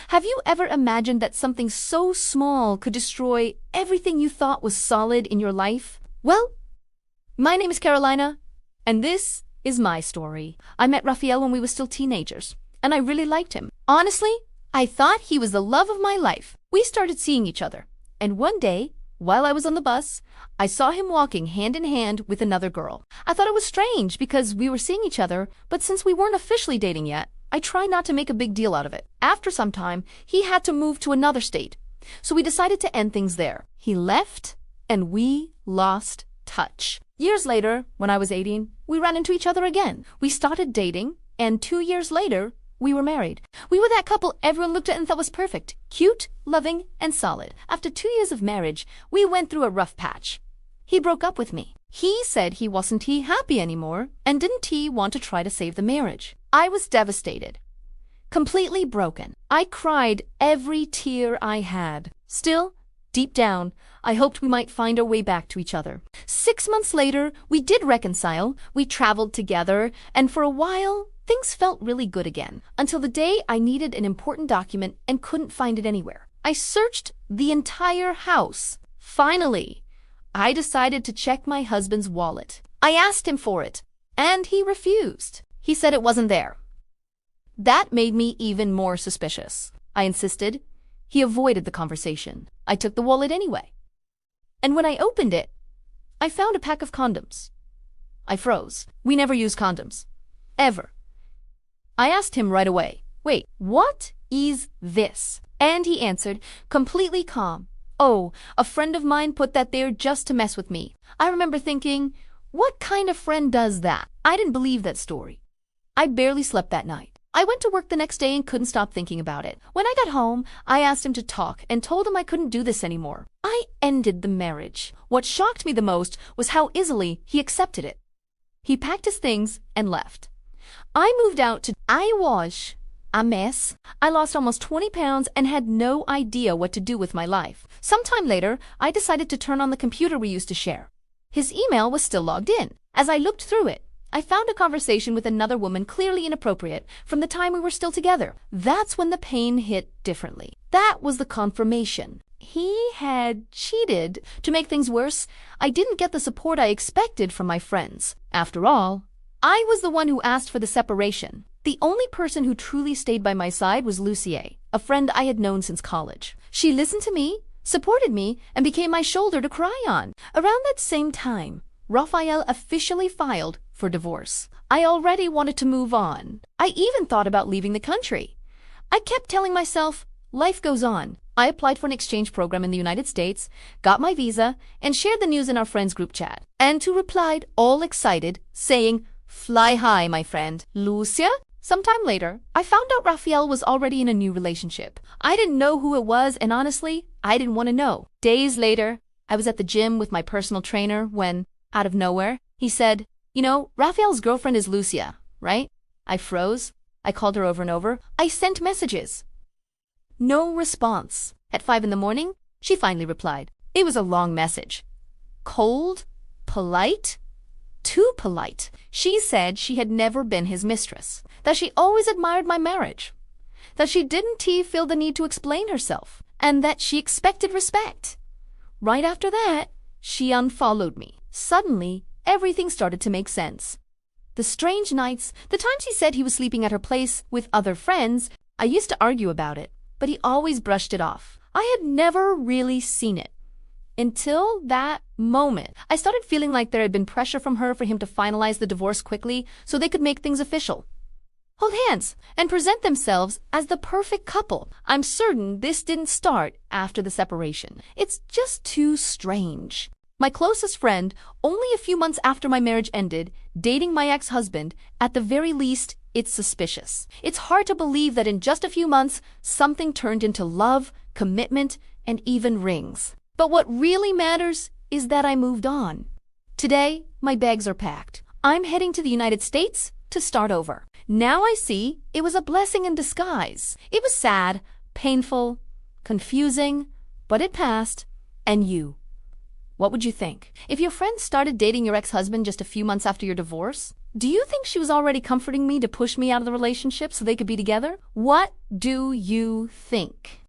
Have you ever imagined that something so small could destroy everything you thought was solid in your life? Well, my name is Carolina, and this is my story. I met Rafael when we were still teenagers, and I really liked him. Honestly, I thought he was the love of my life. We started seeing each other, and one day, while I was on the bus, I saw him walking hand in hand with another girl. I thought it was strange because we were seeing each other, but since we weren't officially dating yet, I tried not to make a big deal out of it. After some time, he had to move to another state, so we decided to end things there. He left, and we lost touch. Years later, when I was 18, we ran into each other again. We started dating, and 2 years later, we were married. We were that couple everyone looked at and thought was perfect. Cute, loving, and solid. After 2 years of marriage, we went through a rough patch. He broke up with me. He said he wasn't happy anymore, and didn't want to try to save the marriage. I was devastated. Completely broken. I cried every tear I had. Still, deep down, I hoped we might find our way back to each other. 6 months later, we did reconcile. We traveled together, and for a while, things felt really good again, until the day I needed an important document and couldn't find it anywhere. I searched the entire house. Finally, I decided to check my husband's wallet. I asked him for it, and he refused. He said it wasn't there. That made me even more suspicious. I insisted. He avoided the conversation. I took the wallet anyway. And when I opened it, I found a pack of condoms. I froze. We never use condoms. Ever. I asked him right away, "Wait, what is this?" And he answered, completely calm, "Oh, a friend of mine put that there just to mess with me." I remember thinking, what kind of friend does that? I didn't believe that story. I barely slept that night. I went to work the next day and couldn't stop thinking about it. When I got home, I asked him to talk and told him I couldn't do this anymore. I ended the marriage. What shocked me the most was how easily he accepted it. He packed his things and left. I moved out to... I was a mess. I lost almost 20 pounds and had no idea what to do with my life. Sometime later, I decided to turn on the computer we used to share. His email was still logged in. As I looked through it, I found a conversation with another woman clearly inappropriate from the time we were still together. That's when the pain hit differently. That was the confirmation. He had cheated. To make things worse, I didn't get the support I expected from my friends. After all, I was the one who asked for the separation. The only person who truly stayed by my side was Lucia, a friend I had known since college. She listened to me, supported me, and became my shoulder to cry on. Around that same time, Rafael officially filed for divorce. I already wanted to move on. I even thought about leaving the country. I kept telling myself, life goes on. I applied for an exchange program in the United States, got my visa, and shared the news in our friends group chat. And two replied, all excited, saying, "Fly high, my friend." Lucia? Sometime later, I found out Rafael was already in a new relationship. I didn't know who it was, and honestly, I didn't want to know. Days later, I was at the gym with my personal trainer when, out of nowhere, he said, "You know, Rafael's girlfriend is Lucia, right?" I froze. I called her over and over. I sent messages. No response. At 5 in the morning, she finally replied. It was a long message. Cold? Polite? Too polite. She said she had never been his mistress, that she always admired my marriage, that she didn't feel the need to explain herself, and that she expected respect. Right after that, she unfollowed me. Suddenly, everything started to make sense. The strange nights, the times he said he was sleeping at her place with other friends, I used to argue about it, but he always brushed it off. I had never really seen it. Until that moment, I started feeling like there had been pressure from her for him to finalize the divorce quickly so they could make things official. Hold hands and present themselves as the perfect couple. I'm certain this didn't start after the separation. It's just too strange. My closest friend, only a few months after my marriage ended, dating my ex-husband, at the very least, it's suspicious. It's hard to believe that in just a few months, something turned into love, commitment, and even rings. But what really matters is that I moved on. Today, my bags are packed. I'm heading to the United States to start over. Now I see it was a blessing in disguise. It was sad, painful, confusing, but it passed. And you? What would you think? If your friend started dating your ex-husband just a few months after your divorce, Do you think she was already comforting me to push me out of the relationship so they could be together? What do you think?